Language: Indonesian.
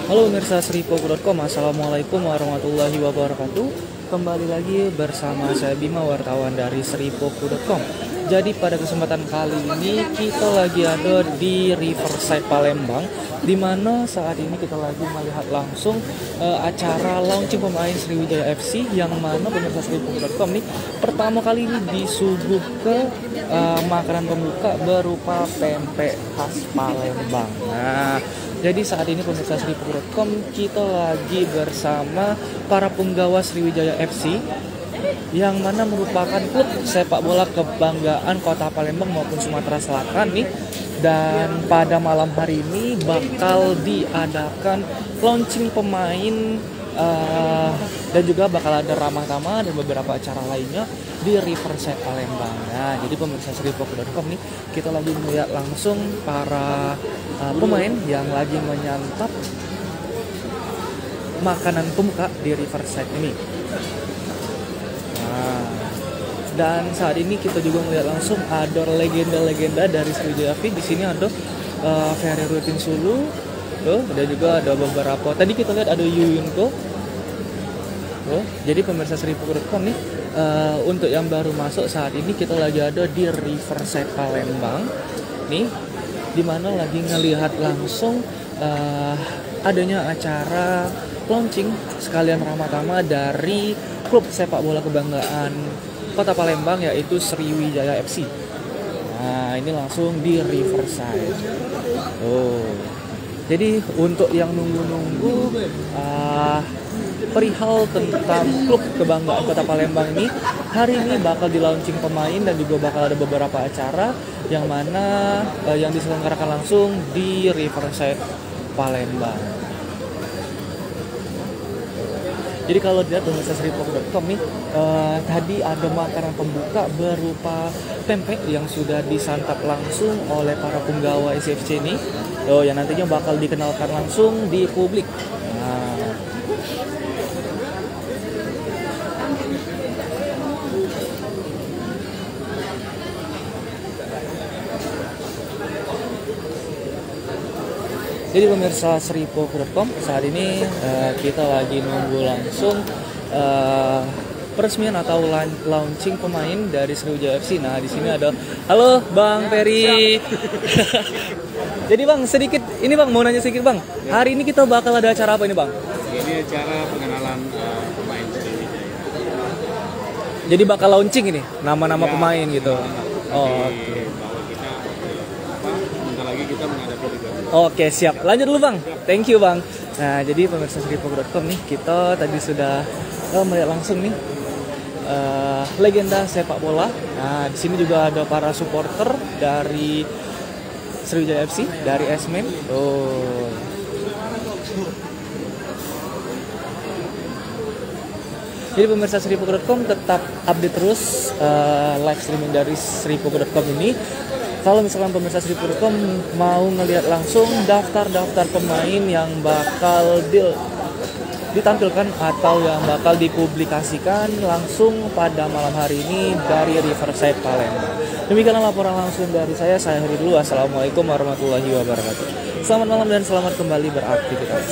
Halo pemirsa Sripoku.com, Assalamualaikum warahmatullahi wabarakatuh. Kembali lagi bersama saya Bima, wartawan dari Sripoku.com. Jadi pada kesempatan kali ini kita lagi ada di Riverside Palembang, di mana saat ini kita lagi melihat langsung acara launching pemain Sriwijaya FC, yang mana pemirsa Sripoku.com nih pertama kali ini disuguh ke makanan pembuka berupa pempek khas Palembang. Nah, jadi saat ini pemirsa Sripoku.com kita lagi bersama para penggawa Sriwijaya FC, yang mana merupakan klub sepak bola kebanggaan Kota Palembang maupun Sumatera Selatan nih. Dan pada malam hari ini bakal diadakan launching pemain dan juga bakal ada ramah tamah dan beberapa acara lainnya di Riverside Palembang. Nah, jadi pemirsa Sripoku.com nih kita lagi melihat langsung para pemain yang lagi menyantap makanan pembuka di Riverside ini. Nah, dan saat ini kita juga melihat langsung ada legenda-legenda dari Sriwijaya FC. Di sini ada Ferry Rutin Sulu, dan juga ada beberapa. Tadi kita lihat ada Yuyunko. Jadi pemirsa Sripoku.com nih, untuk yang baru masuk saat ini kita lagi ada di Riverside Palembang nih, dimana lagi ngelihat langsung adanya acara launching sekalian ramah tamah dari klub sepak bola kebanggaan Kota Palembang, yaitu Sriwijaya FC. Nah, ini langsung di Riverside. Jadi untuk yang nunggu-nunggu perihal tentang klub kebanggaan Kota Palembang ini, hari ini bakal di launching pemain dan juga bakal ada beberapa acara yang mana yang diselenggarakan langsung di Riverside Palembang. Jadi kalau dilihat pemirsa Sripoku.com nih, tadi ada makanan pembuka berupa pempek yang sudah disantap langsung oleh para penggawa SFC ini, yang nantinya bakal dikenalkan langsung di publik. Nah, jadi pemirsa Sripoku.com, saat ini kita lagi nunggu langsung peresmian atau launching pemain dari Sriwijaya FC. Nah, di sini ada, halo Bang Ferry. Jadi Bang, sedikit ini Bang, mau nanya sedikit Bang. Hari ini kita bakal ada acara apa ini Bang? Ini acara pengenalan pemain Sriwijaya. Jadi bakal launching ini nama-nama pemain gitu. Oke. Bahwa kita bentar lagi kita menghadapi Liga. Oke, siap. Lanjut dulu Bang. Thank you Bang. Nah, jadi pemirsa Sripoku.com nih, kita tadi sudah melihat langsung nih legenda sepak bola. Nah, di sini juga ada para supporter dari Sriwijaya FC, dari Esmen. Jadi pemirsa Sripoku.com tetap update terus live streaming dari Sripoku.com ini. Kalau misalkan pemirsa Sripoku.com mau ngelihat langsung daftar-daftar pemain yang bakal ditampilkan atau yang bakal dipublikasikan langsung pada malam hari ini dari Riverside Palembang. Demikianlah laporan langsung dari saya Heri dulu. Assalamualaikum warahmatullahi wabarakatuh. Selamat malam dan selamat kembali beraktivitas.